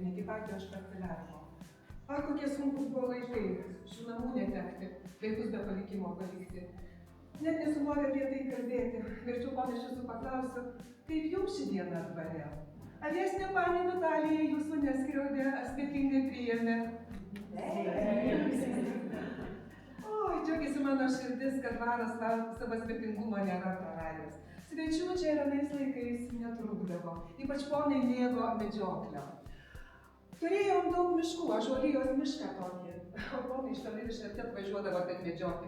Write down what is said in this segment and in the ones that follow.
auklėtiniai, iki patio aš parceliavimo. Ar kokie sunkus buvo laikai, šių namų netekti, vaikus be palikimo palikti. Net nesinori apie tai kalbėti, verčiau ponai iš jūsų paklausiu, kaip jums ši diena dvare? Ar jesnė panė Natalija jūsų neskriaudė, ar svetingai priėmė? Oi, džiaugiasi mano širdis, kad dvaras savo svetingumo nėra praradęs. Svečių čia ir anais laikais netrukdavo, ypač ponai mėgo medžioklę. Turėjom daug miškų, Ąžuolijos mišką tokį, o ponai iš toli iš arti atvažiuodavo ten medžioti.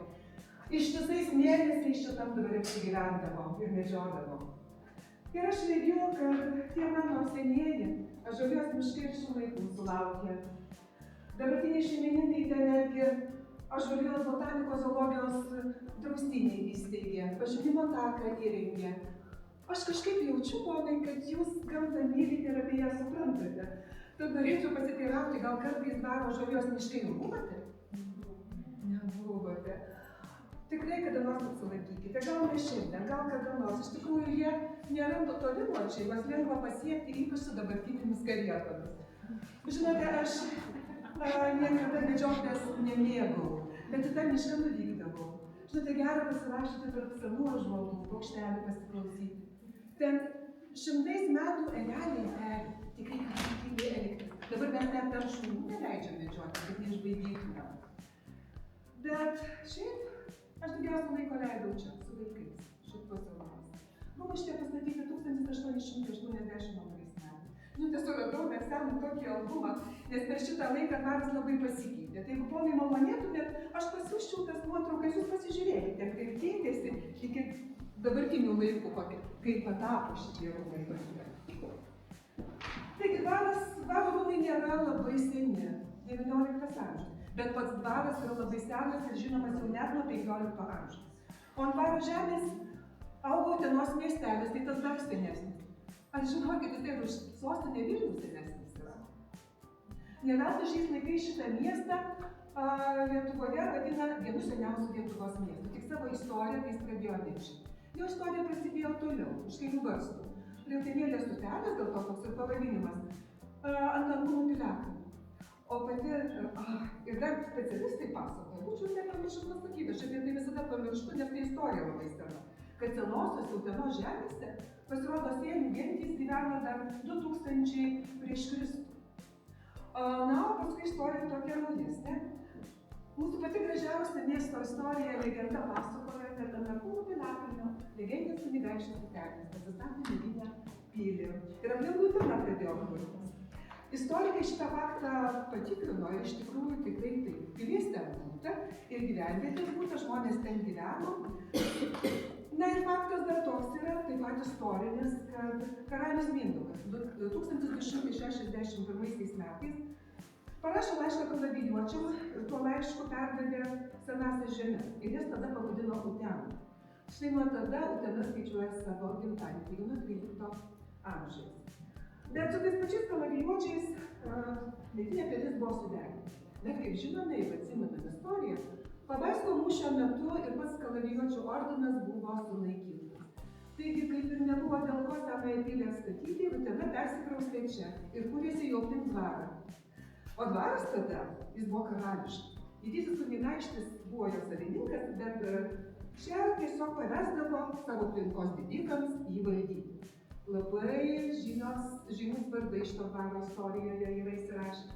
Ištisais mėnesiais čia tam dabar apsigyvendavo ir medžiodavo. Ir aš regiu, kad tie mano senieji Ąžuolijos miškai ir šių laikų sulaukė. Dabartiniai šeimininkai ten netgi Ąžuolijos botanikos zoologijos draustiniai įsteigė, pažinimo taką įrengė. Aš kažkaip jaučiu, ponai, kad jūs gamtą mylite ir apie ją suprantate. Tad norėčiau pasiteirauti, gal kartais dvaro Ąžuolijos miškai jau buvote? Nebuvote. Tikrai kada nors apsilankykite, gal ne šiandien, gal kada nors. Iš tikrųjų, jie nėra toli nuo čia, juos lengva pasiekti, ypač su dabartinėmis karjetomis. Žinote, aš niekada medžioklės nemėgau, bet į tą mišką nuvykdavau. Žinote, gera pasirašyti tarp senų ąžuolų, paukštelių pasiklausyti. Ten šimtais metų ereliai peri, tikrai kažkokie elgtis. Dabar mes net tam šunų neleidžiam medžioti, kad neišbaidytume. Bet šiaip, aš daugiausia laiko leidau čia, su vaikais, šituose rūmuose. Buvo šitie pastatyti 1882 metais. Žinote, suradau dar seną tokį albumą, nes per šitą laiką dvaras labai pasikeitė. Tai jeigu ponai malonėtumėt, aš pasiųsčiau tas nuotraukas, jūs pasižiūrėkite, kaip keitėsi iki dabartinių laikų, kaip patapo šitie rūmai tokie. Taigi, dvaro rūmai nėra labai seni, 19 amžius, bet pats dvaras yra labai senas ir žinomas jau net nuo 15 amžiaus. O ant dvaro žemės augo Utenos miestelis, tai tas dar senesnis. Ar žinokit, tai už sostinę Vilnius senesnis yra? Ne veltui šiais laikais šitą miestą Lietuvoje vadina vienu seniausių Lietuvos miestų. Tik savo istoriją, kai jis pradėjo nešti. Jo istorija prasidėjo toliau, už Kairių Garstų. Prie Utėnėlės stotelės, dėl to toks ir pavadinimas, ant Ankūnų piliakalnio. O pati, ir dar specialistai pasakoja, būčiau nepamiršęs pasakyti, aš apie tai visada pamirštu, nes tai istorija labai sena. Kad senosios Utenos žemėse pasirodo sėlių gentys gyveno dar 2000 prieš Kristų. Na, o paskui istorija tokia naujesnė. Mūsų pati gražiausia miesto istorija legenda pasakoja, kad ant Ankūnų piliakalnio legendinis kunigaikštis Vytenis pasistatė medinę pilį ir aplink Uteną pradėjo kurtis. Istorikai šitą faktą patikrino ir iš tikrųjų tikrai taip. Pilies ten būta ir gyvenvietės būta, žmonės ten gyveno. Na ir faktas dar toks yra, taip pat istorinis, kad karalius Mindaugas 1261 metais parašė laišką kalavijuočiam ir tuo laišku perdavė senąsias žemes ir jas tada pavadino Uteną. Štai nuo tada Utena skaičiuoja savo gimtadienį, tai nuo 13 amžiaus. Bet su tais pačiais kalavijuočiais medinė pilis buvo sudeginta. Bet kaip žinome, jeigu atsimenam istoriją, Pabaisko mūšio metu ir pats kalavijuočių ordinas buvo sunaikintas. Taigi, kaip ir nebuvo dėl ko senąją pilį atstatyti, Utena persikraustė čia ir kūrėsi jo aplink dvarą. O dvaras tada, jis buvo karališkas. Didysis kunigaikštis buvo jo savininkas, bet čia tiesiog pavesdavo savo aplinkos didikams jį valdyti. Labai žymus vardai šito dvaro istorijoje yra įsirašę.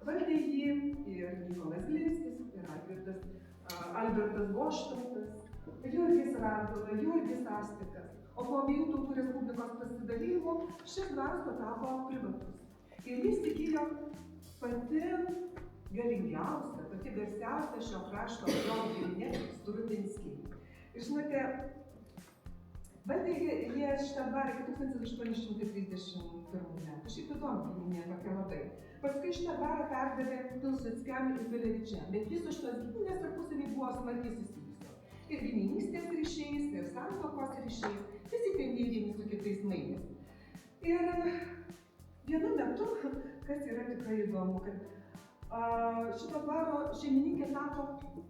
Valdė jį ir Mykolas Glinskis, ir Albertas Goštautas, Jurgis Radvila, Jurgis Astikas. O po abiejų tautų respublikos pasidalijimų šis dvaras patapo privatus. Ir jis įgijo pati galingiausia, pati garsiausia šio krašto valdovų giminė Strudinskiai. Ir žinote, valdė jie šitą dvarą iki 1831 metų. Šiaip įdomu giminė tokia labai. Paskui šitą dvarą perdavė Pilsudskiam ir Bilevičiam, bet visos šitos giminės tarpusavy buvo smarkiai susijusios. Ir giminystės ryšiais, ir santuokos ryšiais, visi ten vieni su kitais mainės. Ir vienu metu, kas yra tikrai įdomu, kad šito dvaro šeimininkė tapo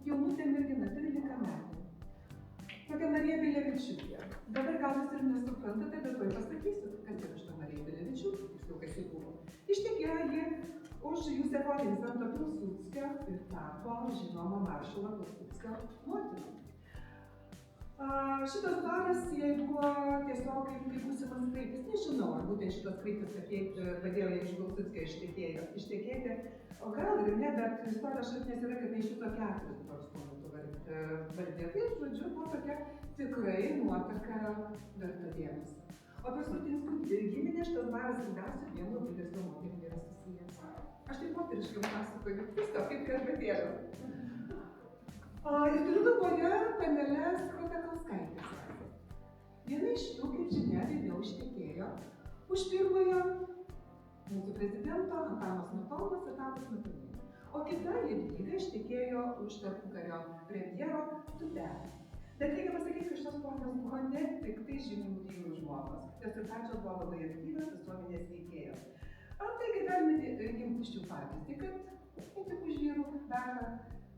jaunutė mergina, 13 metų. Tokia Marija Bilevičiūtė. Dabar gal jūs ir nesuprantate, bet tuoj pasakysiu, kas yra šita Marija Bilevičiūtė, tiksliau, kas ji buvo. Ištekėjo ji už Józefo Vincento Pilsudskio ir tapo žinoma maršalo Pilsudskio motina. Šitas dvaras jai buvo tiesiog kaip būsimas kraitis. Nežinau, ar būtent šitas kraitis padėjo jai iš Pilsudskio ištekėti, o gal ir ne, bet istorijos šaltinės yra, kad iš šito 4 nors tuo metu vardė. Tai, žodžiu, buvo tokia tikrai nuotaka verta dėmesio. O Pilsudskio giminė šitas dvaras daugiausiai vienu didesniu moterimi yra susijęs. Aš taip moteriškai pasakoju, viską kaip kalbėtėlė. Ir turiu galvoje Panelės Khodakauskaitės. Viena iš jų, kaip žinia, vėliau ištekėjo už pirmojo mūsų prezidento Antano Smetonos ir tapo Smetoniniu. O kita Jadvyga ištekėjo už tarpukario premjero Tūbelio. Bet reikia pasakyti, kad šitos ponios buvo ne tik tai žymių vyrų žmonos, jos ir pačios buvo labai aktyvios visuomenės veikėjos. Taigi galime imti iš jų pavyzdį, kad ne tik už vyrų darbą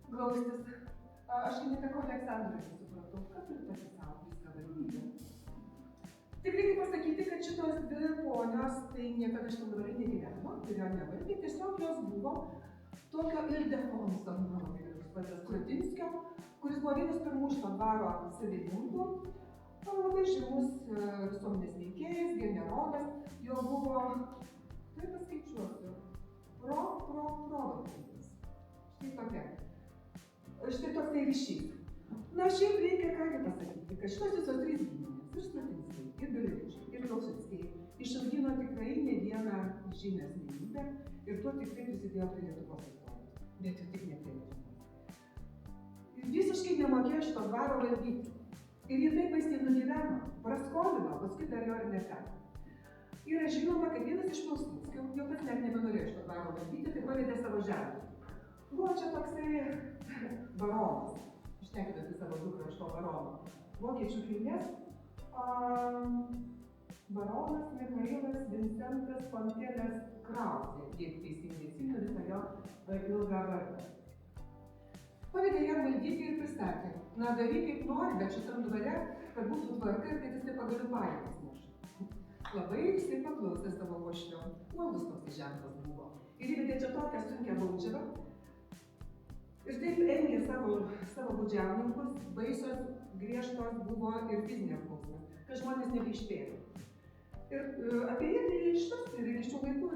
glaustis. Aš netekau Aleksandrai, supratau, kad turiu pati savo viską valdyti. Tik reikia pasakyti, kad šitos dvi ponios tai niekada šitam dvarai negyveno, turėjo nevaldyti, tiesiog jos buvo tokio Ildefonso, Krudinskio, kuris buvo vienas pirmų šito dvaro savininkų, labai žymus visuomenės veikėjas, generolas, jo buvo, tai paskaičiuosiu, provardinis. Štai tokia. Štai toks tai ryšys. Na, šiaip reikia ką pasakyti, kad šitos visos 3 giminės, ir Stratinskiai, ir Bilevičiai, ir Pilsudskiai, išaugino tikrai ne vieną žymią asmenybę ir tuo tikrai prisidėjo prie Lietuvos istorijos, bet ir tik ne prie Lietuvos. Visiškai nemokėjo šito dvaro valdyti. Ir jie taip baisiai nugyveno, praskolino, paskui dar jo ir neteko. Yra žinoma, kad vienas iš Pilsudskių, jau pats net nebenorėjo šito dvaro valdyti, tai pavedė savo žemę. Buvo čia toksai baronas, ištekėdasi savo dukrą iš to barono. Vokiečių kilmės baronas Michailas Vincentas Fontenas Krauzė, jeigu teisingai atsimenu visą jo ilgą vardą. Pavedė jam valdyti ir pristatė. Na, daryk kaip nori, bet šitam dvare, kad būtų tvarka ir kad jisai pagaliau pajamas neštų. Labai jisai paklausė savo uošvio. Uolus toks ženklas buvo. Ir įvedė čia tokią sunkią baudžiavą. Ir taip engė savo baudžiauninkus, baisios, griežtos buvo ir fizinės bausmės, kad žmonės nebeišpėjo. Ir apie jį tai šitas ir iš šių laikų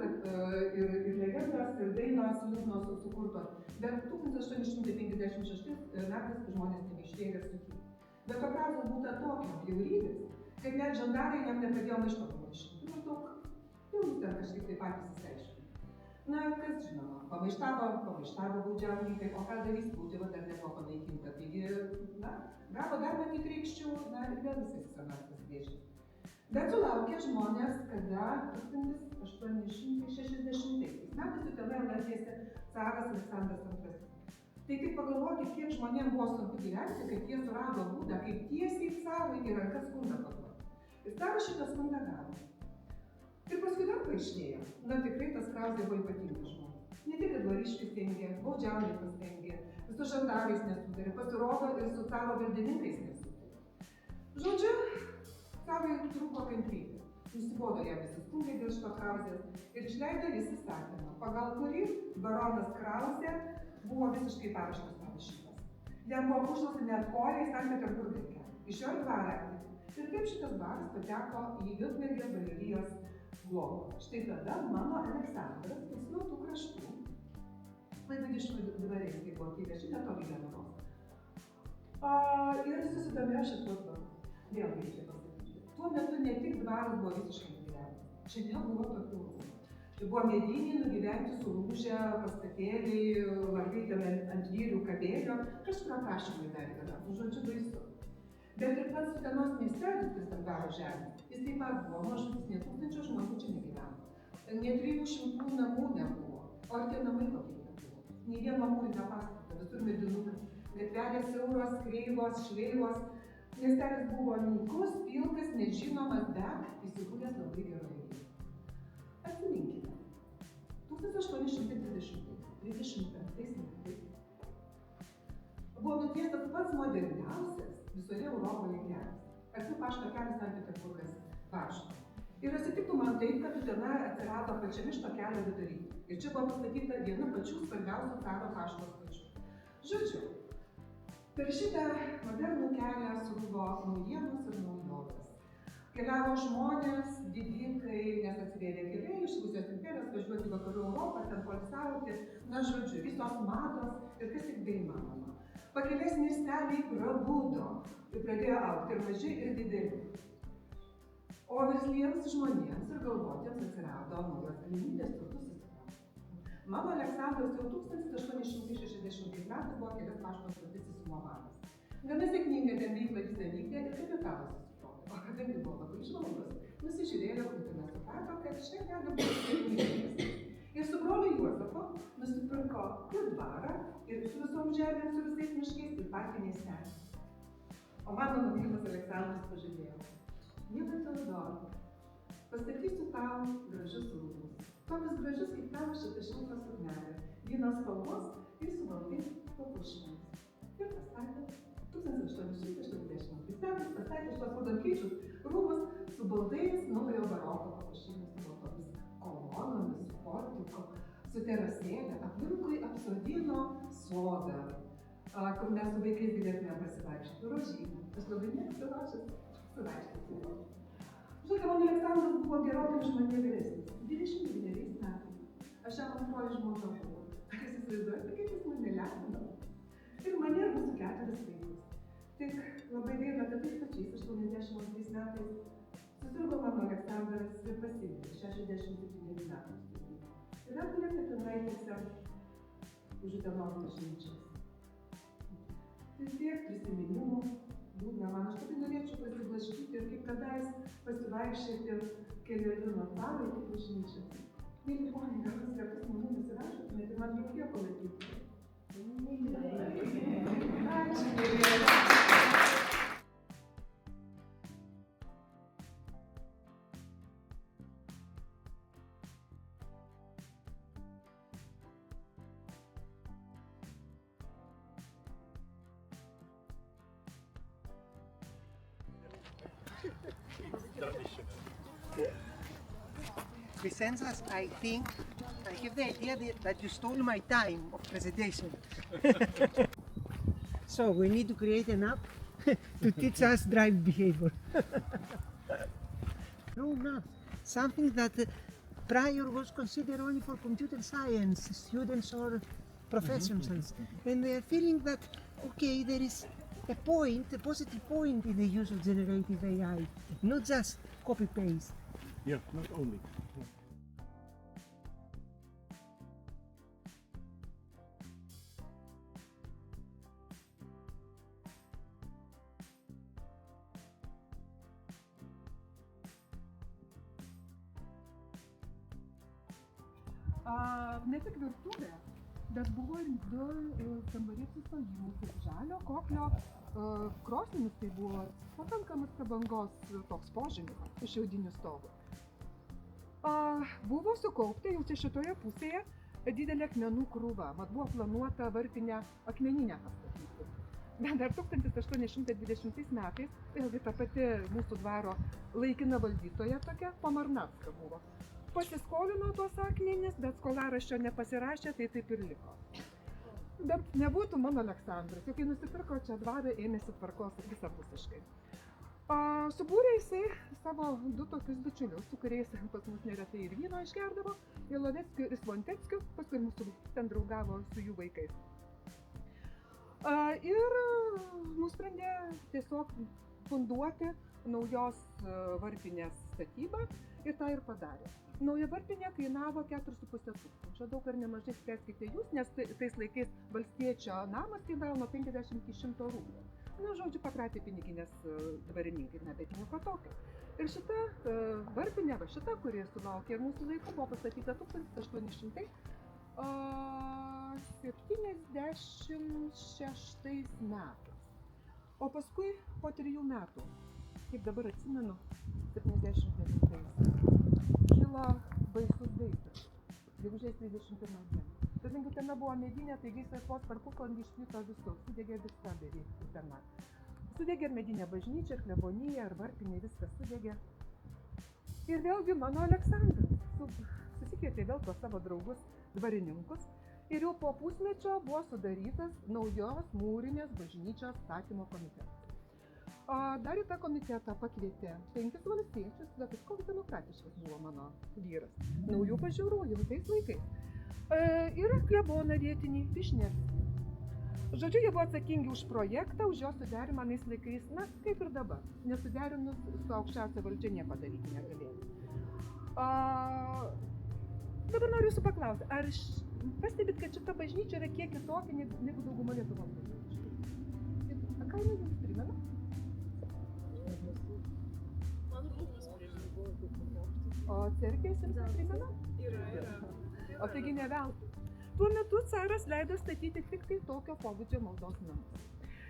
ir legendos, ir dainos liūdnos sukurtos. Bet 1856 metais žmonės nebeišpėjo ir sukėjo. Bet to Krauzės būta tokio bjaurybės, kad net žandarai jam nepadėjo maišto pamaišinti. Maždaug jau ten kažkaip tai patys įsiaiškino. Na, kas žinoma, pamaištavo baudžiauninkai, o ką darys, baudžiava dar nebuvo panaikinta. Taigi, na, gavo dar matyt reikščių, na, ir vėl visais senatas vėžys. Bet sulaukė žmonės, kada 1860 metais Utenoje lankėsi caras Aleksandras II. Tai tik pagalvokit, kiek žmonėms buvo sunku gyventi, kad jie surado būdą, kaip tiesiai carui į rankas skundą paduoti. Ir caras šitą skundą gavo. Ir paskui dar paaiškėjo, na tikrai tas Krauzė buvo ypatingas žmogus. Ne tik dvariškis stengė, baudžiauninkas stengė, su žandarais nesutarė, pasirodo ir su caro valdininkais nesutarė. Žodžiu, carui trūko kantrybė. Nusibodo jam visi skundai dėl šito Krauzės ir išleido jis įstatymą, pagal kurį baronas Krauzė buvo visiškai pamirštas panašytas. Jam buvo puštas net kojai Sankt Peterburge, iš jo į dvarą. Ir taip šitas dvaras pateko į Vilkmergės bajorijos globą. Štai tada mano Aleksandras, jis nuo tų kraštų, Klaipėdiškių dvarės, kai buvo kilęs šitą tokį Lietuvos. Ir susidomėjo šitos dvaru. Vėlgi reikia pasakyti. Tuo metu ne tik dvaras buvo visiškai nugyventas. Čia nebuvo tokių rūmų. Tai buvo mediniai nugyventi sulūžę pastatėliai, langai ten ant vyrių kabėjo, kažkur aprašymai dar yra, žodžiu baisu. Bet ir pats Utenos miestelis, kuris ten dvaro žemė, jis taip pat buvo mažutis, ne 1000 žmonių čia negyveno. Ne 300 namų nebuvo, o ir tie namai kokie nebuvo. Nei vieno mūrinio pastato, visur medinukas, gatvelės siauros, kreivos, šleivos. Miestelis buvo nykus, pilkas, nežinomas, bet įsikūręs labai geroje vietoje. Atsiminkime, 1835 metais buvo nutiestas pats moderniausias visoje Europoje kelias. Arti pašto kelias Sankt Peterburgas Varšuva. Ir atsitiktų man taip, kad Utena atsirado pačiame šito kelio vidury. Ir čia buvo pastatyta viena pačių svarbiausių karo pašto stočių. Žodžiu, per šitą modernų kelią sruvo naujienos ir naujovės. Keliavo žmonės, didikai, nes atsivėrė keliai iš Rusijos imperijos važiuoti į vakarų Europą, ten poilsiauti, na žodžiu, visos mados ir kas tik beįmanoma. Pakelės miesteliai prabudo ir pradėjo augti ir maži, ir dideli. O versliems žmonėms ir galvotiems atsirado naujos galimybės turtus įsitraukti. Mano Aleksandras jau 1860 metais buvo kelias pašto stotis išsinuomamas. Gana sėkmingai ten veiklą visą vykdė ir kapitalas susitraukė. O kadangi buvo labai žvalgus, nusižiūrėjo Putinas suprato, kad čia gali būti sėkmingas. Ir su broliu Juozapu nusipirko ir dvarą, ir su visom žemėm, su visais miškais, ir patį miestelį. O mano mylimas Aleksandras pažadėjo: Nieko Teodoro, pastatysiu tau gražius rūmus. Tokius gražius, kaip tavo šita šilta suknelė, vyno spalvos ir su baltais papuošimais. Ir pastatė 1880 metais pastatė šitos raudonkyčius rūmus su baltais naujojo baroko papuošimais, su baltomis kolonomis, su portiku, su terasėle, aplinkui apsodino sodą, kur mes su vaikais galėtume pasivaikščioti, rožyną. Aš labai mėgstu rožės pasivaikščioti. Žinote, mano Aleksandras buvo gerokai už mane vyresnis, 29 metais. Aš jam antroji žmona buvau. Jūs įsivaizduojate, kaip jis mane lepino. Ir mane ir mūsų 4 vaikus. Tik labai gaila, kad tais pačiais 82 metais susirgo mano Aleksandras ir pasimirė 67 metais. Ir atgulė kapinaitėse už Utenos bažnyčios. Tai tiek prisiminimų liūdna man. Aš labai norėčiau pasiblaškyti ir kaip kadais pasivaikščioti kelerių nuo dvaro iki bažnyčios. Mėly ponai, gal jūs kartu su manimi nusirašotumėte ir man drauge palaikyti? Ačiū, mėlyje. Vicenzas, I think, I have the idea that you stole my time of presentation. So we need to create an app to teach us drive behavior. No, something that prior was considered only for computer science students or professionals. And they are feeling that, okay, there is a positive point in the use of generative AI, not just copy-paste. Yeah, not only. Ne tik virtuvė, bet buvo ir 2 kambariai su stojimais. Žalio koklio krosnis, tai buvo pakankamas prabangos toks požymis iš šiaudinių stogų. Buvo sukaupta jau čia šitoje pusėje didelė akmenų krūva. Mat buvo planuota varpinę akmeninę pastatyti. Bet dar 1820 metais, vėlgi ta pati mūsų dvaro laikina valdytoja tokia, Pomarnacka buvo. Pasiskolino tuos akmenis, bet skolaraščio nepasirašė, tai taip ir liko. Bet nebūtų mano Aleksandras, jau kai nusipirko čia dvarą, ėmėsi tvarkos visapusiškai. Subūrė jisai savo 2 tokius bičiulius, su kuriais pas mus neretai ir vyno išgerdavo, Jeloveckiu ir Svonteckiu, paskui mūsų ten draugavo su jų vaikais. Ir nusprendė tiesiog funduoti naujos varpinės statybą ir tą ir padarė. Nauja varpinė kainavo 4,5 tūkstančio, daug ar nemažai spręskite jūs, nes tais laikais valstiečio namas kainavo nuo 50 iki 100 rublių. Na, žodžiu, pakratė piniginės dvarininkai, bet nieko tokio. Ir šita varpinė, šita, kuri sulaukė ir mūsų laiku, buvo pastatyta 1876 metais. O paskui po 3 metų, kaip dabar atsimenu, 79-ais, kilo baisus gaisras, gegužės 31 dieną. Kadangi Utena buvo medinė, tai gaisras vos per pusvalandį išplito visur, sudegė viską beveik Utena. Sudegė ir medinė bažnyčia, ir klebonija, ir varpinė, viskas sudegė. Ir vėlgi mano Aleksandras susikvietė vėl tuos savo draugus dvarininkus ir jau po pusmečio buvo sudarytas naujos mūrinės bažnyčios statymo komitetas. Dar į tą komitetą pakvietė 5 valstiečius, bet koks demokratiškas buvo mano vyras, naujų pažiūrų jau tais laikais. Ir kleboną vietinį Višnevskį. Žodžiu, jie buvo atsakingi už projektą, už jo suderinimą anais laikais, na, kaip ir dabar. Nesuderinus su aukščiausia valdžia nieko daryti negalėjo. Dabar noriu jūsų paklausti, ar pastebit, kad šita bažnyčia yra kiek kitokia negu dauguma Lietuvos bažnyčių? Ką jinai jums primena? O cerkvės jums primena? Yra. O taigi ne veltui. Tuo metu caras leido statyti tik tai tokio pobūdžio maldos namus.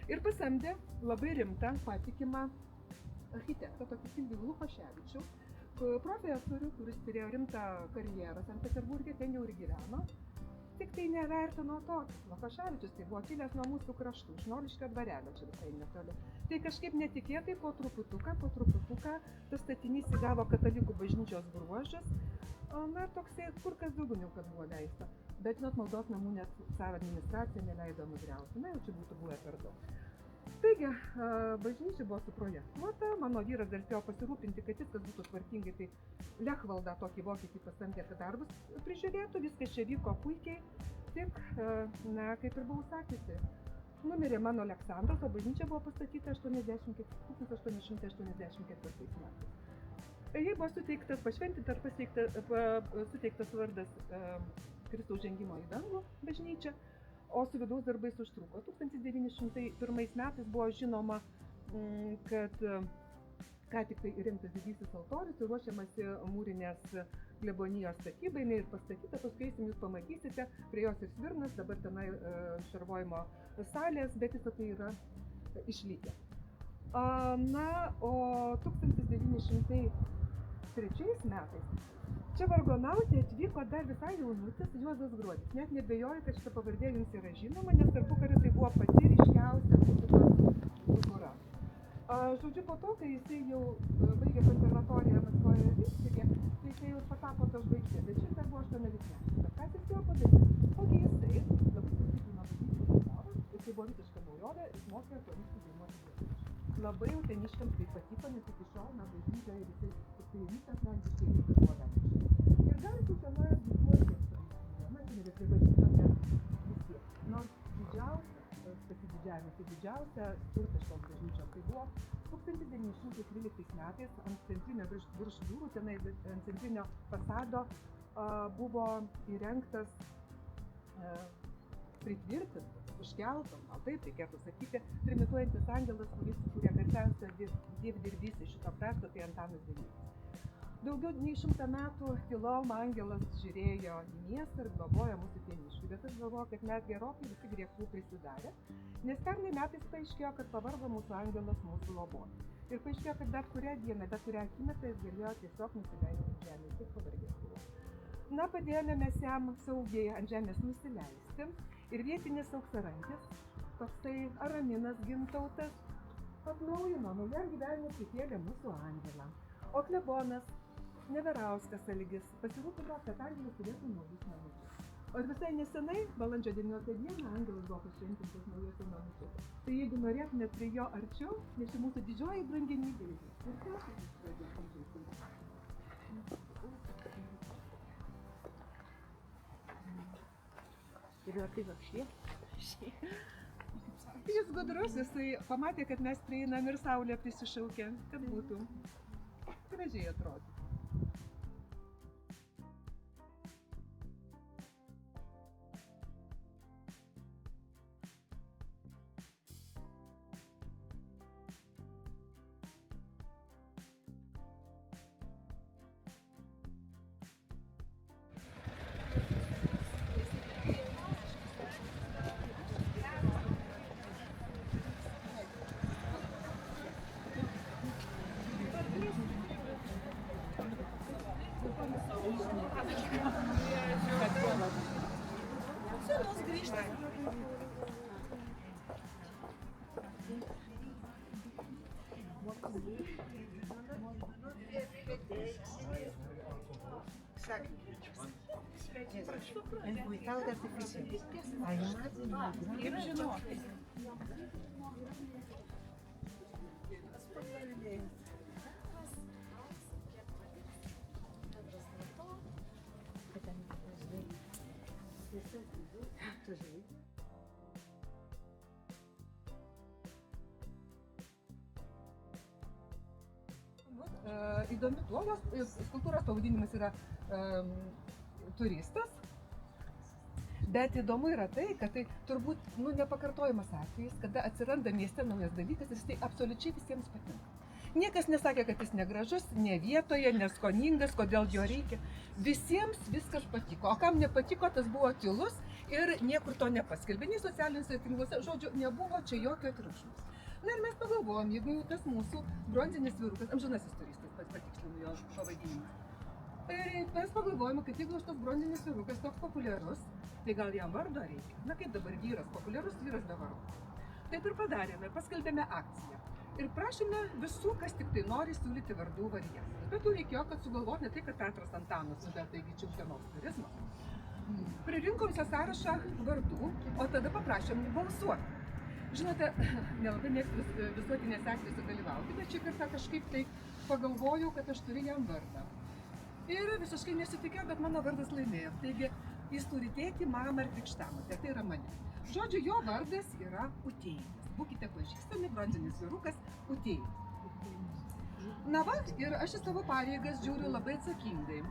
Ir pasamdė labai rimtą, patikimą architektą, tokį Silvijų Lukoševičių, profesorių, kuris turėjo rimtą karjerą Sankt Peterburge, ten jau ir gyveno. Tik tai nevertino tokį. Lukoševičius tai buvo kilęs nuo mūsų kraštų, iš Noriškio dvarelio, čia visai netoli. Tai kažkaip netikėtai po truputuką, tas statinys įgavo katalikų bažnyčios bruožus. Na, toksai kur kas daugiau negu kad buvo leista. Bet žinot, maldos namų net caro administracija neleido nugriauti. Na, jau čia būtų buvę per daug. Taigi, bažnyčia buvo suprojektuota, mano vyras dar spėjo pasirūpinti, kad viskas būtų tvarkingai, tai Lechvaldą tokį vokietį pasamdė, kad darbus prižiūrėtų, viskas čia vyko puikiai, tik, na, kaip ir buvau sakiusi, numirė mano Aleksandras, o bažnyčia buvo pastatyta 1884 metais. Jai buvo suteiktas, pašventintas ar suteiktas vardas Kristaus žengimo į dangų bažnyčia, o su vidaus darbais užtruko. 1901 metais buvo žinoma, kad ką tik tai įrengtas didysis altorius ir ruošiamasi mūrinės klebonijos statybai, jinai ir pastatyta, paskui jūs pamatysite, prie jos ir svirnas, dabar tenai šarvojimo salės, bet visą tai yra išlikę. Na, o 1903 metais čia vargonauti atvyko dar visai jaunutis Juozas Gruodis. Net nebejoju, kad šita pavardė jums yra žinoma, nes tarpukariu tai buvo pati ryškiausia figūra. Žodžiu, po to, kai jisai jau baigė konservatoriją Maskvoje Vyščiuje, tai jisai jau patapo ta žvaigždė, bet šis dar buvo 18 metų. Ką jis jau padarė? Ogi jisai labai sustiprino bažnyčios humorą, jisai buvo visiška naujovė, išmokė choristų dainuoti. Labai uteniškiams tai patiko, nes iki šiol bažnyčioje ir jisai rytas lenkiškai viskas buvo lenkiškai. Ir dar funkcionuoja didžiuotis matinėmis prie bažnyčios visi. Nors didžiausia turtas šios bažnyčios tai buvo 1913 metais ant centrinio virš durų, tenai ant centrinio fasado buvo įrengtas, pritvirtintas, užkeltas, gal taip reikėtų sakyti, trimituojantis angelas, kuris sukūrė garsiausią dievdirbystę šito krašto, tai Antanas Devynis. Daugiau nei 100 metų tylom angelas žiūrėjo į miestą ir globojo mūsų pieniškių, bet aš galvoju, kad mes gerokai visi griekų prisidarė, nes pernai metais paaiškėjo, kad pavargo mūsų angelas mūsų globoti. Ir paaiškėjo, kad bet kurią dieną, bet kurią akimirką jis galėjo tiesiog nusileisti ant žemės, tik pavargęs buvo. Na, padėjome mes jam saugiai ant žemės nusileisti ir vietinis auksarankis, toksai Araminas Gintautas, atnaujino naujam gyvenimui prikėlė mūsų angelą. O klebonas Neverauskas Algis pasirūpino, kad angelas turėtų naujus namučius. O ir visai nesenai, balandžio 19 dieną, angelas buvo pašventintas naujose namučiuose. Tai jeigu norėtumėt prie jo arčiau, nes čia mūsų didžioji brangenybė. Jis gudrus, jisai pamatė, kad mes prieinam ir saulė prisišaukė, kad būtų gražiai atrodo. and without artificials. I imagine my grandmother. Įdomi tuo, jos skulptūros pavadinimas yra turistas, bet įdomu yra tai, kad tai turbūt nepakartojamas atvejis, kada atsiranda mieste naujas dalykas ir jis tai absoliučiai visiems patinka. Niekas nesakė, kad jis negražus, ne vietoje, neskoningas, kodėl jo reikia. Visiems viskas patiko, o kam nepatiko, tas buvo tylus ir niekur to nepaskelbė, nei socialiniuose tinkluose, žodžiu, nebuvo čia jokio triukšmo. Na ir mes pagalvojom, jeigu jau tas mūsų bronzinis vyrukas, amžinasis turistas, patikslinu jo pavadinimą. Ir mes pagalvojom, kad jeigu tas bronzinis vyrukas toks populiarus, tai gal jam vardo reikia. Na kaip dabar vyras, populiarus vyras be vardo. Taip ir padarėme, paskelbėme akciją. Ir prašėme visų, kas tik tai nori siūlyti vardų variantus. Bet jau reikėjo, kad sugalvoti ne tai, kad Petras Antanas, bet taigi čia Utenos turizmas. Pririnkom visą sąrašą vardų, o tada paprašėm balsuoti. Žinote, nelabai mėgstu visuotinėse akcijose dalyvauti, bet šį kartą kažkaip tai pagalvojau, kad aš turiu jam vardą. Ir visiškai nesitikėjau, bet mano vardas laimėjo. Taigi, jis turi tėtį, mamą ir krikštamotę, tai yra mane. Žodžiu, jo vardas yra Utėjus. Būkite pažįstami, bronzinis vyrukas Utėjus. Na va, ir aš į savo pareigas žiūriu labai atsakingai.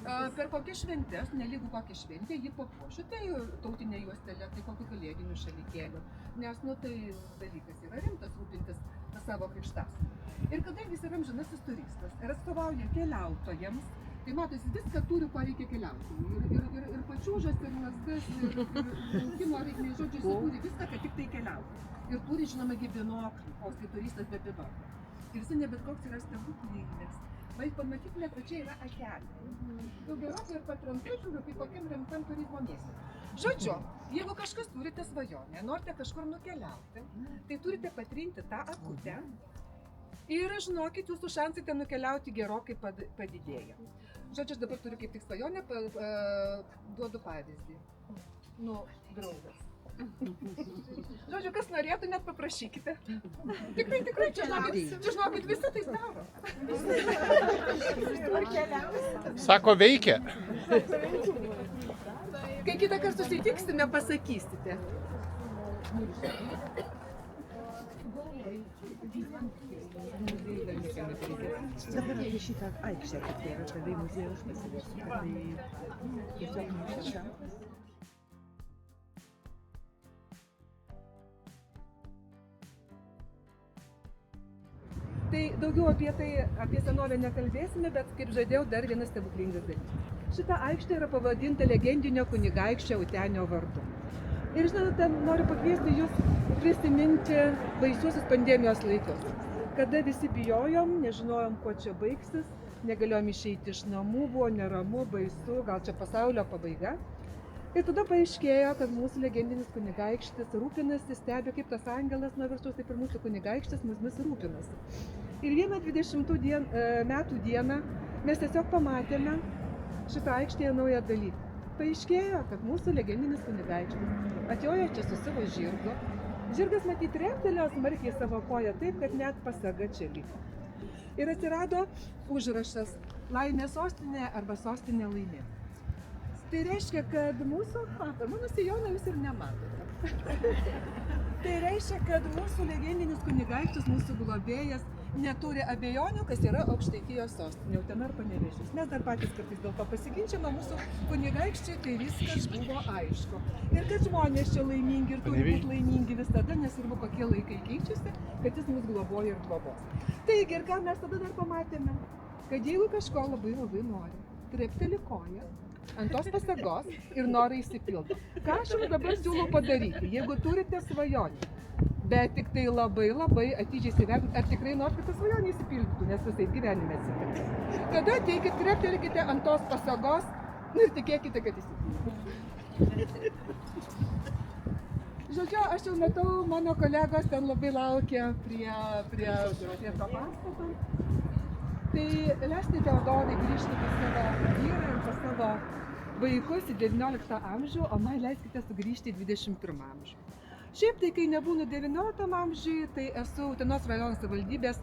Per kokias šventes, nelygų kokią šventę, jį papuošiu, tai tautinė juostelė, tai kokiu kalėdiniu šalikėliu. Nes, tai dalykas yra rimtas rūpintis savo krikštasūnį. Ir kadangi jis yra amžinasis turistas ir atstovauja keliautojams, tai matosi, viską turi, ko reikia keliautojų. Ir pačiūžas, ir lazdas, ir laukimo reikmės, žodžiu, jis turi viską, kad tik tai keliautų. Ir turi, žinoma, binoklį, koks tai turistas be binoklio. Ir jis ne bet koks yra stebuklingas. Vai pamatytumėt, kad čia yra akelė. Jau gerokai ir patrankų žiūriu, kaip kokiam rimtam turizmo mieste. Žodžiu, jeigu kažkas turite svajonę, norite kažkur nukeliauti, tai turite patrinti tą akutę ir žinokit, jūsų šansai ten nukeliauti gerokai padidėja. Žodžiu, aš dabar turiu kaip tik svajonę, duodu pavyzdį. Draugas. Žodžiu, kas norėtų, net paprašykite. Tikrai, čia žinokit, visi tai daro. Sako, veikia. Kai kitą kartą susitiksime, pasakysite. Dabar apie šitą aikštę, kad tai yra tada į muziejus pasivirsiu, kad tai tiesiog nušašapas. Tai daugiau apie senovę nekalbėsime, bet kaip žadėjau, dar vienas stebuklingas dalykas. Šita aikštė yra pavadinta legendinio kunigaikščio Utenio vardu. Ir žinote, noriu pakviesti jūs prisiminti baisiuosius pandemijos laikus, kada visi bijojom, nežinojom, kuo čia baigsis, negalėjom išeiti iš namų, buvo neramu, baisu, gal čia pasaulio pabaiga. Ir tada paaiškėjo, kad mūsų legendinis kunigaikštis rūpinasi, stebi kaip tas angelas nuo viršaus, taip ir mūsų kunigaikštis mumis rūpinasi. Ir vieną 20 metų dieną mes tiesiog pamatėme šitą aikštėje naują dalyką. Paaiškėjo, kad mūsų legendinis kunigaikštis atjojo čia su savo žirgu. Žirgas matyt treptelėjo smarkiai savo koją taip, kad net pasaga čia liko. Ir atsirado užrašas Laimė sostinė arba sostinė laimė. Tai reiškia, kad mano sijoną jūs ir nematote. Tai reiškia, kad mūsų legendinis kunigaikštis, mūsų globėjas, neturi abejonių, kas yra Aukštaitijos sostinė, Utena ar Panevėžys. Mes dar patys kartais dėl to pasiginčiame, mūsų kunigaikščiai tai viskas buvo aišku. Ir kad žmonės čia laimingi ir turi būti laimingi visada, nesvarbu kokie laikai keičiasi, kad jis mus globoja ir globos. Taigi, ir ką mes tada dar pamatėme? Kad jeigu kažko labai nori, trepteli koją ant tos pasagos ir norai išsipildo. Ką aš jums dabar siūlau padaryti, jeigu turite svajonę, bet tik tai labai atidžiai įsivertinti, ar tikrai nors kad ta svajonė išsipildytų, nes visai gyvenime atsitinka. Tada ateikit, treptelkite ant tos pasagos ir tikėkite, kad išsipildytų. Žodžiu, aš jau matau, mano kolegos ten labai laukia prie to pastato. Tai leiskite Teodorai grįžti pas savo vyrą ir pas savo vaikus į 19 amžių, o man leiskite sugrįžti į 21 amžių. Šiaip tai, kai nebūnu 19 amžiui, tai esu Utenos rajono savivaldybės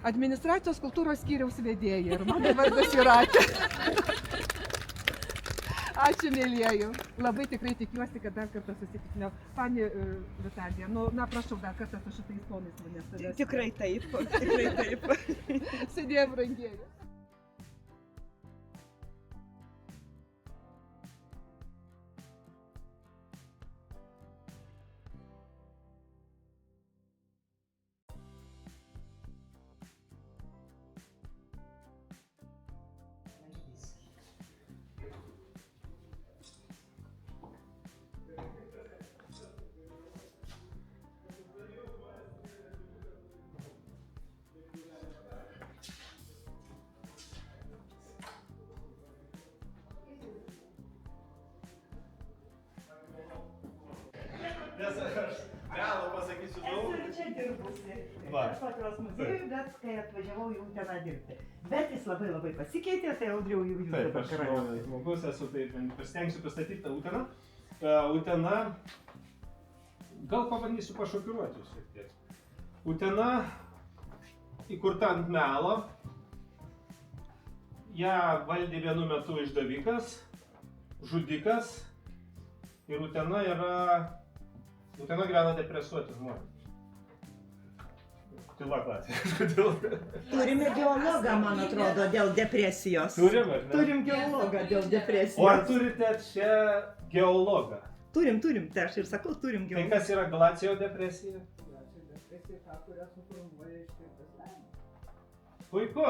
administracijos kultūros skyriaus vedėja ir mano vardas Jūratė. Ačiū, mėlyjeju. Labai tikrai tikiuosi, kad dar kartą susitiksime. Pani Vitalija, na prašau dar kartą su šitais ponais manęs tavęs. Tikrai taip, tikrai taip. Sėdėjom, brangieji. Nes aš galą pasakysiu daug. Esu čia dirbusi. Va. Aš Lietuvos muziejui, bet kai atvažiavau į Uteną dirbti. Bet jis labai pasikeitė, tai Audriau jau jūs Taip, dabar aš karaliauja. žmogus esu, tai pasitengsiu pristatyti tą Uteną. Utena, gal pabandysiu pašokiruoti šiek tiek. Utena įkurta ant melo. Ja valdė vienu metu išdavikas, žudikas ir Utena gyvena depresuoti žmonės. Tyla klasė, kodėl? Turime geologą, man atrodo, dėl depresijos. Turim, ar ne? Turim geologą dėl depresijos. O ar turite čia geologą? Turim, tai aš ir sakau, turim Tai geologą. kas yra glacijo depresija? Puiku.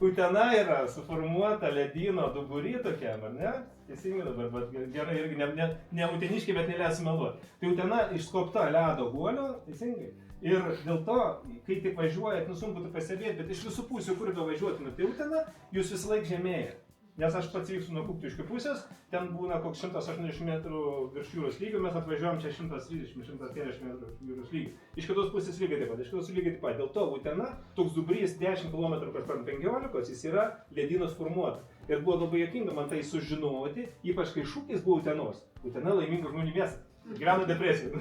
Utena yra suformuota ledyno dubury tokiam, ar ne? Teisingai dabar, bet gerai irgi ne uteniškai, bet neleisiu meluoti. Tai Utena išskobta ledo guolio, teisingai. Ir dėl to, kai tik važiuojat, sunku tai pastebėti, bet iš visų pusių, kur važiuotumėte, tai Utena, jūs visą laiką žemėja. Nes aš pats vyksiu nuo Kuktiškių pusės, ten būna koks 180 metrų virš jūros lygio, mes atvažiuojam čia 130-150 metrų virš jūros lygio. Iš kitos pusės lygiai taip pat, Dėl to Utena, toks dubrys 10 km kažkur 15, jis yra ledynas formuota. Ir buvo labai juokinga man tai sužinoti, ypač kai šūkis buvo Utenos. Utena laimingų žmonių miestas. Gyvena depresija.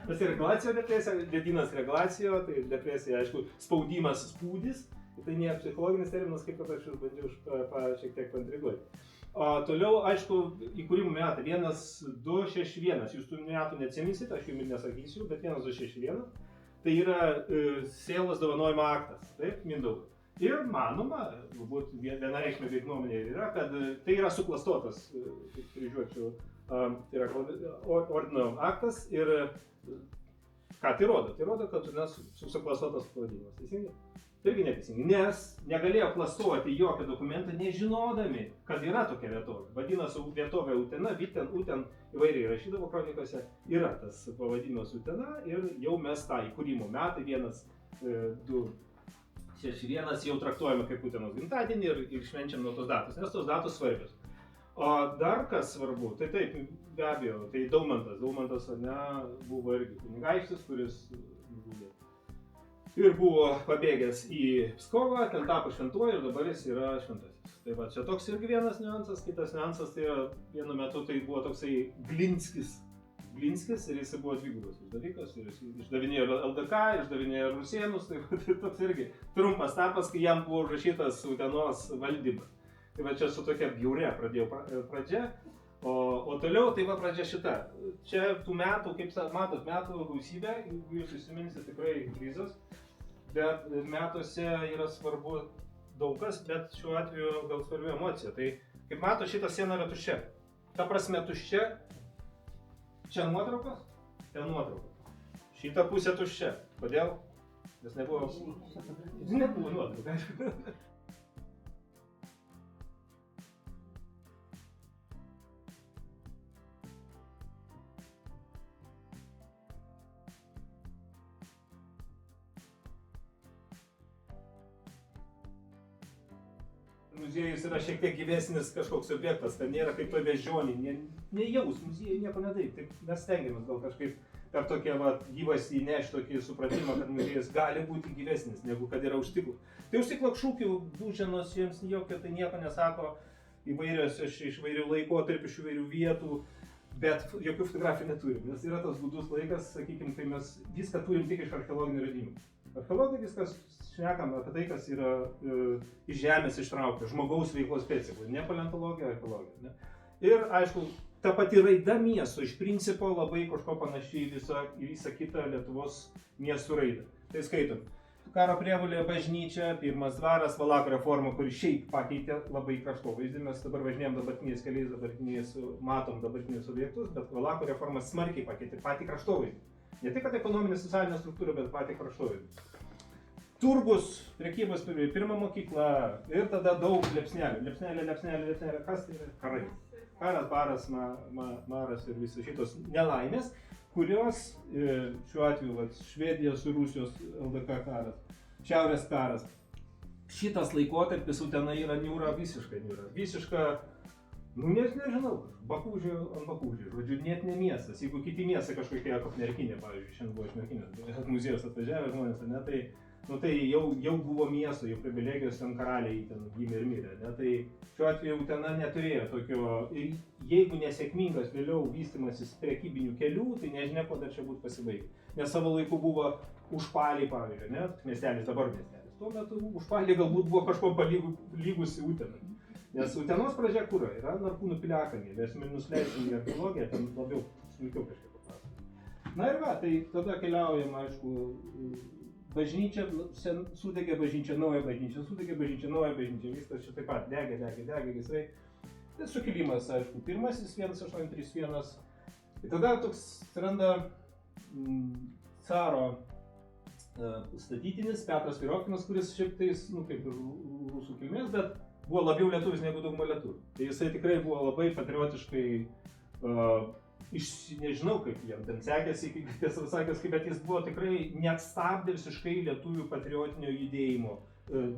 Tas yra reglacijo depresija, ledynas reglacijo, tai depresija, aišku, spaudimas spūdis. Tai ne psichologinis terminas, kaip aš bandžiau šiek tiek paintriguoti. O toliau, aišku, įkūrimų metai 1261. Jūs tų metų neatsiminsit, aš jums nesakysiu, bet 1261. Tai yra sielos dovanojimo aktas, taip, Mindaugai. Ir manoma, galbūt vienareikšmė nuomonė yra, kad tai yra suklastotas, kaip kryžiuočių, tai yra ordino aktas ir ką tai rodo? Tai rodo, kad suklastotas pavadinimas, teisingai? Irgi neteisingai, nes negalėjo klastoti jokio dokumento nežinodami, kad yra tokia vietovė. Vadinasi, vietovė Utena, Uten įvairiai rašydavo kronikose, yra tas pavadinimas Utena ir jau mes tą įkūrimo metai 1261 jau traktuojame kaip Utenos gimtadienį ir švenčiam nuo tos datos, nes tos datos svarbios. O dar kas svarbu, tai taip, be abejo, tai Daumantas buvo irgi kunigaikštis, kuris ir buvo pabėgęs į Pskovą, ten tapo šventuoju ir dabar jis yra šventasis. Tai va, čia toks irgi vienas niuansas, kitas niuansas, tai yra vienu metu tai buvo toksai Glinskis ir jis buvo dvigubas išdavikas, ir jis išdavinėjo LDK, išdavinėjo rusėnus, tai toks irgi trumpas tapas, kai jam buvo užrašytas Utenos valdyba. Tai va čia su tokia bjaure pradėjau pradžia, o toliau tai va pradžia šita. Čia tų metų, kaip matot, metų gausybė, jeigu jūs įsiminsit tikrai krizos. Bet metuose yra svarbu daug kas, bet šiuo atveju gal svarbi emocija. Tai, kaip mato, šita siena yra tuščia. Ta prasme tuščia. Čia nuotraukos, ten nuotraukos. Šita pusė tuščia. Kodėl? Nes nebuvo nuotraukos, aišku. Muziejus yra šiek tiek gyvesnis kažkoks objektas, kad nėra kaip pavežionį, nejaus muziejui nieko nedaryt. Taip mes stengiamės gal kažkaip per tokią gyvastį įnešti tokį supratimą, kad muziejus gali būti gyvesnis negu kad yra už stiklo. Tai už stiklo šūkių būsenos jiems jokio tai nieko nesako. įvairios iš įvairių laikotarpių, iš įvairių vietų, bet jokių fotografijų neturim, nes yra tas gudus laikas, sakykime, kai mes viską turim tik iš archeologinių radimų. Archeologai viskas šnekam apie tai, kas yra iš žemės ištraukta, žmogaus veiklos pėdsakų, ne paleontologija, archeologija. Ne? Ir aišku, ta pati raida miesto iš principo labai kažko panašiai į visą kitą Lietuvos miestų raidą. Tai skaitom. Karo prievolė bažnyčia, pirmas dvaras, Valakų reforma, kuri šiaip pakeitė labai kraštovaizdį. Mes dabar važinėjom dabartiniais keliais, matom dabartinius objektus, bet Valakų reforma smarkiai pakeitė patį kraštovaizdį. Ne tik ekonominė, socialinė struktūra, bet patį kraštovaizdį. Turgus, prekybos, pirma mokykla ir tada daug liepsnelių. Liepsnelė, kas tai yra? Karai. Karas, baras, maras ir visos šitos nelaimės, kurios šiuo atveju Švedijos ir Rusijos LDK karas, Šiaurės karas. Šitas laikotarpis Utena yra niūra, visiškai niūra. Visiška, nežinau, bakūžė ant bakūžė, žodžiu, net ne miestas. Jeigu kiti miestai kažkokie, kaip Merkinė, pavyzdžiui, šiandien buvo iš Merkinės muziejus atvažiavę žmonės, tai jau buvo miesto, jau privilegijos ten karaliai ten gimė ir mirė. Tai šiuo atveju Utena neturėjo tokio, ir jeigu nesėkmingas vėliau vystimasis prekybinių kelių, tai nežinia, ko dar čia būtų pasibaigę. Nes savo laiku buvo Užpaliai, pavyzdžiui, miestelis, dabar miestelis. Tuo metu Užpaliai galbūt buvo kažko lygusi Utenai. Nes Utenos pradžia kur yra Narkūnų piliakalnyje, mes nusileisim į archeologiją, ten labiau smulkiau kažkaip papasakoti. Na ir va, tai tada keliaujam, aišku, bažnyčia, sudegė bažnyčia, nauja bažnyčia, sudegė bažnyčia, nauja bažnyčia, viskas čia taip pat degė gaisrai. Tai sukilimas, aišku, pirmasis 1831. Ir tada toks atsiranda caro statytinis Petras Virofkinas, kuris šiaip tais, kaip ir rusų kilmės, bet buvo labiau lietuvis negu dauguma lietuvių. Tai jisai tikrai buvo labai patriotiškai, nežinau kaip jam ten sekėsi, tiesą sakęs, bet jis buvo tikrai neatstabdė visiškai lietuvių patriotinio judėjimo,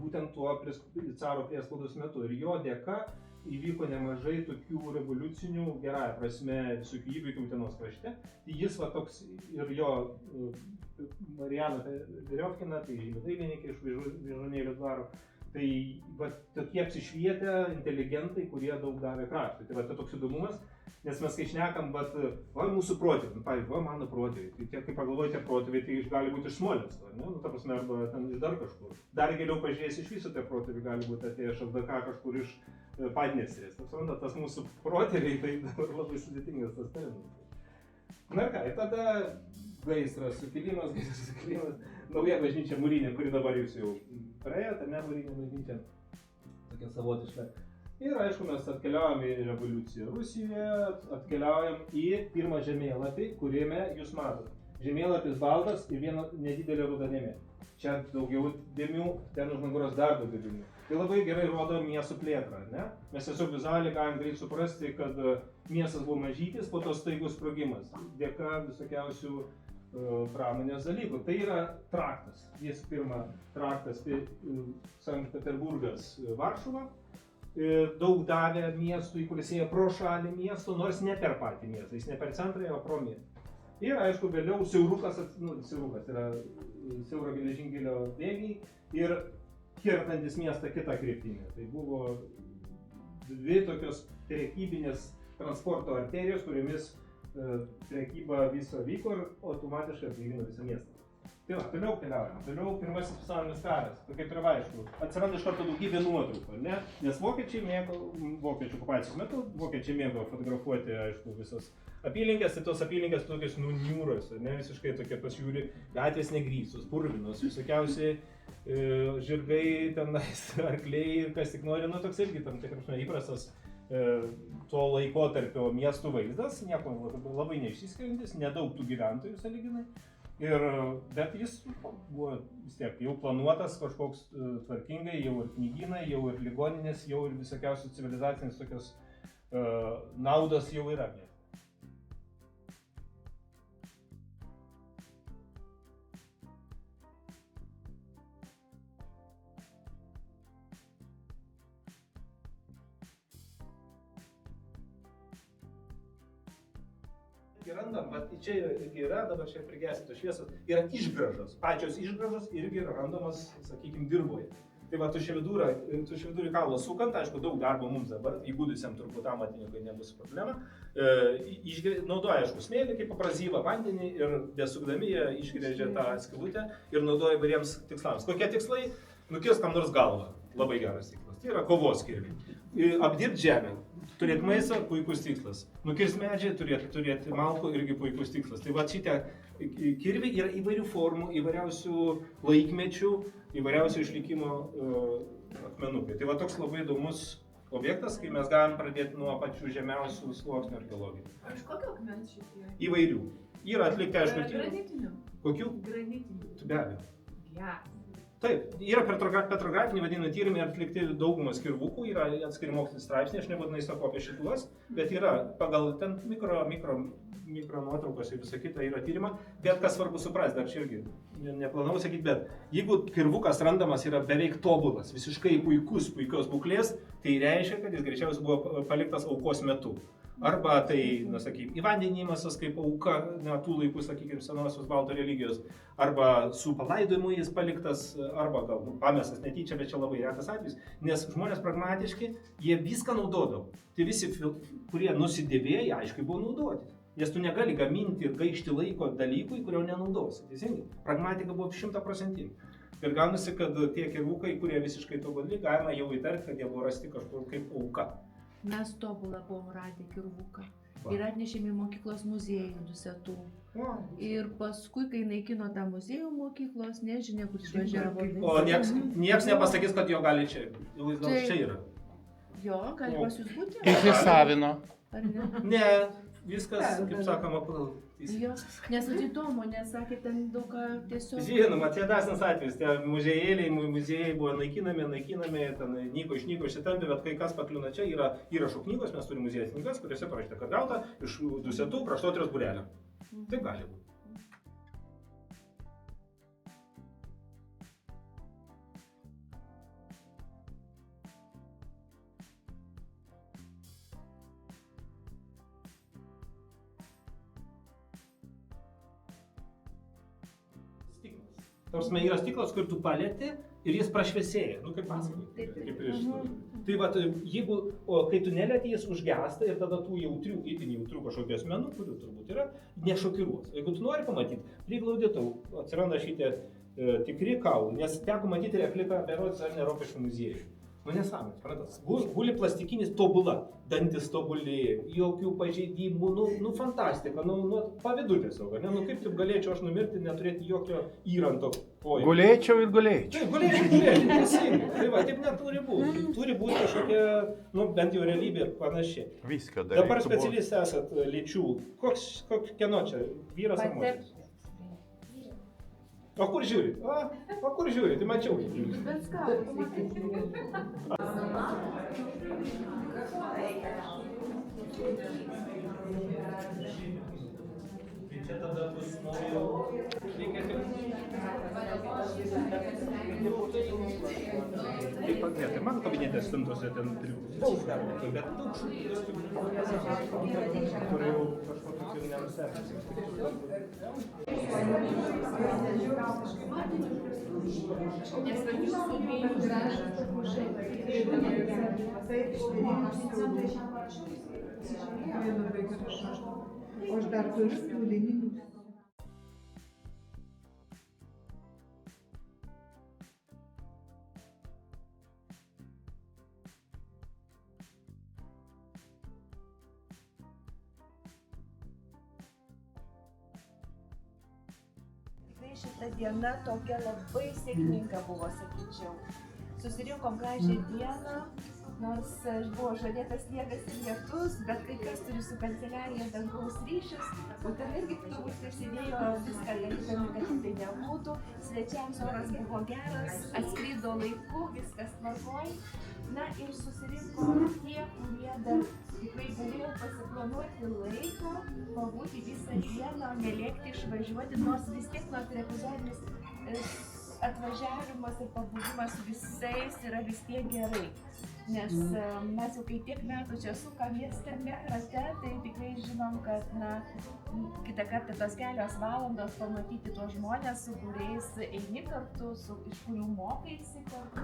būtent tuo caro priespaudos metu. Ir jo dėka įvyko nemažai tokių revoliucinių, gerąja prasme, visokių įvykių Utenos krašte. Jis va toks ir jo Marijana Virofkina, tai dailininkė iš Vyžuonėlių dvaro, tai va tokie apsišvietę inteligentai, kurie daug davė kraštui. Tai va toks įdomumas, nes mes kai šnekam, va mūsų protėviai, pavyzdžiui, va mano protėviai, tai tie, kaip pagalvojate, protėviai, tai gali būti iš Smolensko, ne? Ta prasme, arba ten iš dar kažkur. Dar giliau pažiūrėjus, iš viso tie protėviai gali būti atėję iš LDK kažkur iš Padniestrės. Tas mūsų protėviai, tai dabar labai sudėtingas tas terminas. Na ką, ir tada gaisras, sukilimas, nauja bažnyčia Mūrinė, kuri dabar jūs jau praėjo, tai ne Mūrinė bažnyčia, tokia savotiška. Ir aišku, mes atkeliaujam į revoliuciją Rusijoje, atkeliaujam į pirmą žemėlapį, kuriame jūs matote. Žemėlapis baltas ir viena nedidelė ruda dėmė. Čia daugiau dėmių, ten už nugaros dar daugiau dėmių. Tai labai gerai rodo miestų plėtrą, ne? Mes tiesiog vizualiai galim greit suprasti, kad miestas buvo mažytis, po to staigus sprogimas, dėka visokiausių pramonės dalykų. Tai yra traktas. Visų pirma, traktas Sankt Peterburgas Varšuva. Daug davė miestui, kuris ėjo pro šalį miesto, nors ne per patį miestą, jis ne per centrą, o pro miestą. Ir aišku, vėliau siaurukas yra siauro geležinkelio bėgiai ir kirtantis miestą kitą kryptimį. Tai buvo dvi tokios prekybinės transporto arterijos, kuriomis prekyba viso vyko ir automatiškai atgaivino visą miestą. Tai va, toliau keliaujame. Toliau pirmasis pasaulinis karas. Tai kaip ir aišku, atsiranda iš karto daugybė nuotraukų, ne? Nes vokiečiai mėgo, vokiečių okupacijos metu, vokiečiai mėgo fotografuoti, aišku, visas apylinkės, tai tos apylinkės tokios niūros, ne? Visiškai tokie pasižiūri, gatvės negrysos, purvinos, visokiausiai žirgai, tenais, arkliai ir kas tik nori, toks irgi tam tikras įprastas to laikotarpio miestų vaizdas, nieko labai neišsiskiriantis, nedaug tų gyventojų sąlyginai. Bet jis buvo vis tiek jau planuotas kažkoks tvarkingai, jau ir knygynai, jau ir ligoninės, jau ir visokiausios civilizacinės tokios naudos jau yra. Randam, bet čia irgi yra, dabar čia prigęsito šviesos, yra išgražos. Pačios išgražos irgi yra randamos, sakykime, dirboje. Tai va, tuščiavidurį kaulą sukant, aišku, daug darbo mums dabar, įgūdusiam turbūt amatininkui nebus problema. Naudoja, aišku, smėlį kaip abrazyvą vandenį ir besukdami jie išgrėžia tą skylutę ir naudoja įvairiems tikslams. Kokie tikslai? Nukirst kam nors galvą. Labai geras tikslas. Tai yra kovos kirviai. Apdirbti žemę. Turėti maistą, puikus tikslas. Nukirst medžiai, turėti malkų, irgi puikus tikslas. Tai va šitie kirviai yra įvairių formų, įvairiausių laikmečių, įvairiausių išlikimo akmenukai. Tai va toks labai įdomus objektas, kai mes galim pradėti nuo pačių žemiausių sluoksnių archeologijų. Iš kokio akmens šitie? Įvairių. Yra atlikti, aišku, Granitinių? Kokių? Granitinių. Be abejo. Ja. Taip, yra petrografiniai vadinami tyrimai atlikti daugumas kirvukų, yra atskiri moksliniai straipsniai, aš nebūtinai sakau apie šituos, bet yra pagal ten mikro nuotraukos ir visą kitą yra tyrima, bet kas svarbu suprasti, dar čia irgi neplanavau sakyti, bet jeigu kirvukas randamas yra beveik tobulas, visiškai puikios būklės, tai reiškia, kad jis greičiausiai buvo paliktas aukos metu. Arba tai, na sakykime, į vandenį įmestas kaip auka, tų laikų, sakykime, senosios baltų religijos, arba su palaidojimu jis paliktas, arba gal pamestas netyčia, bet čia labai retas atvejis, nes žmonės pragmatiški, jie viską naudodavo. Tai visi, kurie nusidėvėjo, aiškiai buvo naudoti. Nes tu negali gaminti ir gaišti laiko dalykui, kurio nenaudosi. Teisingai? Pragmatika buvo 100%. Ir gaunasi, kad tie kirvukai, kurie visiškai tobuli, galima jau įtarti, kad jie buvo rasti kažkur kaip auka. Mes tobulą buvom radę kirvuką ir atnešėme į mokyklos muziejų Dusetų. Ir paskui, kai naikino tą muziejų mokyklos, nežinia, kur išvažiavo. O nieks nepasakys, kad jo gali čia. Jau jis gal čia yra. Jo, gali pas jūs būti? Įsisavino. Ar ne? Ne, viskas, kaip sakoma, pagal. Jo, nes įdomu, nes sakė, ten daug ką tiesiog... Žinoma, tie dažnas atvejis, tie muziejai buvo naikinami, ten nyko išsitampė, bet kai kas pakliūna čia, yra įrašų knygos, mes turime muziejos knygas, kuriuose parašyta, kad gauta iš Dusetų kraštotyros būrelio. Taip gali būti. Tarsime, yra stiklas, kur tu palieti ir jis prašviesėja, nu kaip pasakai. Tai va, jeigu, kai tu nelieti, jis užgesta ir tada tų itin jautrių kažkokių asmenų, kurių turbūt yra, nešokiruos. Jeigu tu nori pamatyti, priglaudė tau, atsiranda šitie tikri kaulai, nes teko matyti repliką berods ar ne Rokiškio muziejuje. Nu nesąmonė, suprantat, guli plastikinis tobula, dantis tobulėja, jokių pažeidimų, nu fantastika, pavydu tiesiog, ne, nu kaip taip galėčiau aš numirti, neturėti jokio įranto pojūčio. Gulėčiau ir gulėčiau. Taip, gulėčiau, teisingai. Tai va, taip neturi būti. Turi būti kažkokia, bent jau realybė panaši. Viską darai. Dabar specialistai esat lyčių. Kieno čia? Vyras ar moteris? O kur žiūri? O kur žiūri? Tai mačiau. Bet skautai. Čia tada bus naujo. Taip pat, ne, tai mano kabinete stumtose ten daug darbo, bet daug šūkų. Turiu kažkokį nenustebinti. O aš dar turiu tų lininių. Tikrai šita diena tokia labai sėkminga buvo, sakyčiau. Susirinkom gražią dieną, nors buvo žadėtas sniegas ir lietus, bet kai kas turi su kanceliarija dangaus ryšius, o ten irgi turbūt prisidėjo viską darydami, kad tai nebūtų. Svečiams oras buvo geras, atskrido laiku, viskas tvarkoj. Na ir susirinko tie, kurie dar tikrai galėjo pasiplanuoti laiką, pabūti visą dieną, nelėkti išvažiuoti, nors vis tiek nors ir epizodinis atvažiavimas ir pabuvimas su visais yra vis tiek gerai. Nes mes jau kai tiek metų čia sukamės tame rate, tai tikrai žinom, žinom, kad kitą kartą tos kelios valandos pamatyti tuos žmonės, su kuriais eini kartu, iš kurių mokaisi kartu,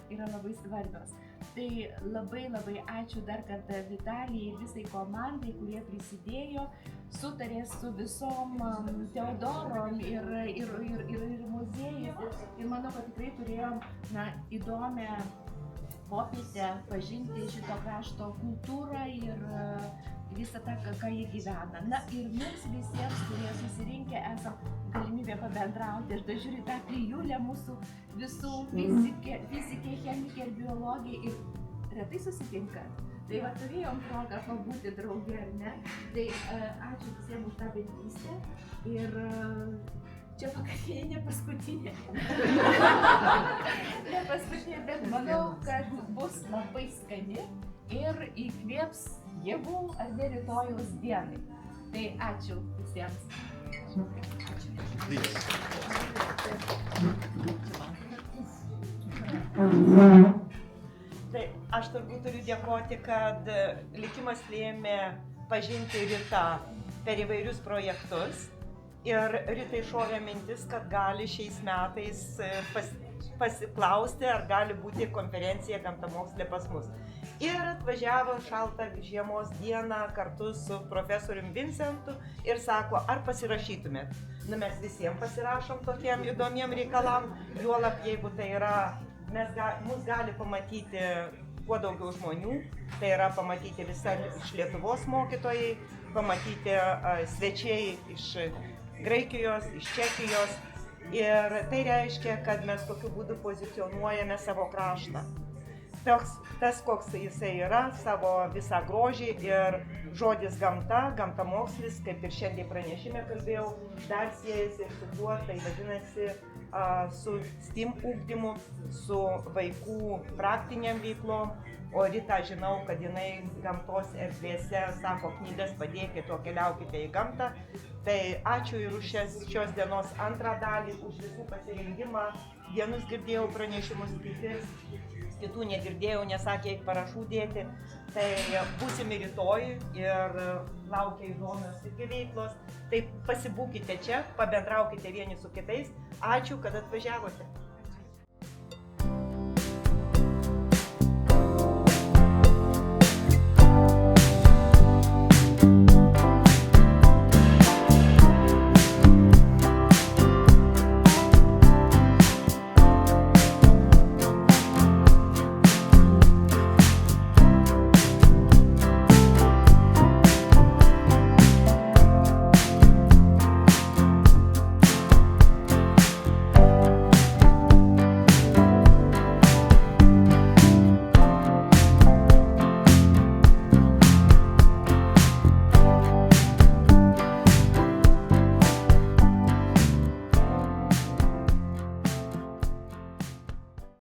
yra labai svarbios. Tai labai ačiū dar kartą Vitalijai ir visai komandai, kurie prisidėjo, sutarė su visom Teodorom ir muziejais. Ir manau, kad tikrai turėjom įdomią popietę pažinti šito krašto kultūrą ir visą tą, ką jie gyvena. Na ir mums visiems, kurie susirinkę, esam galimybę pabendrauti. Aš dažiūriu tą trijulę mūsų visų fizikė, chemikė ir biologija ir retai susitinka. Tai va turėjom progą pabūti drauge, ar ne? Tai ačiū visiems už tą bendrystę ir čia vakarienė ne paskutinė. Ne paskutinė, bet manau, kad bus labai skani ir įkvėps jėgų ar ne rytojaus dienai. Tai ačiū visiems. Tai aš turbūt turiu dėkoti, kad likimas lėmė pažinti Ritą per įvairius projektus. Ir Ritai šovė mintis, kad gali šiais metais pasiklausti, ar gali būti konferencija gamtamokslė pas mus. Ir atvažiavo šaltą žiemos dieną kartu su profesorium Vincentu ir sako, ar pasirašytumėt. Mes visiems pasirašom tokiem įdomiem reikalam, juolab jeigu tai yra, mus gali pamatyti kuo daugiau žmonių, tai yra pamatyti visą iš Lietuvos mokytojai, pamatyti svečiai iš Graikijos, iš Čekijos ir tai reiškia, kad mes tokiu būdu pozicionuojame savo kraštą. Tas, koks jisai yra, savo visą grožį ir žodis gamta, gamtamokslis, kaip ir šiandien pranešime kalbėjau, dar siejasi ir su tuo, tai vadinasi su STEAM ugdymu, su vaikų praktiniam veiklom, o Rita žinau, kad jinai gamtos erdvėse sako knygas padėkite, o keliaukite į gamtą. Tai ačiū ir už šios dienos antrą dalį, už visų pasirengimą. Vienus girdėjau pranešimus, kitų negirdėjau, nesakė, eik parašų dėti. Tai būsime rytoj ir laukia įdomios irgi veiklos. Tai pasibūkite čia, pabendraukite vieni su kitais. Ačiū, kad atvažiavote.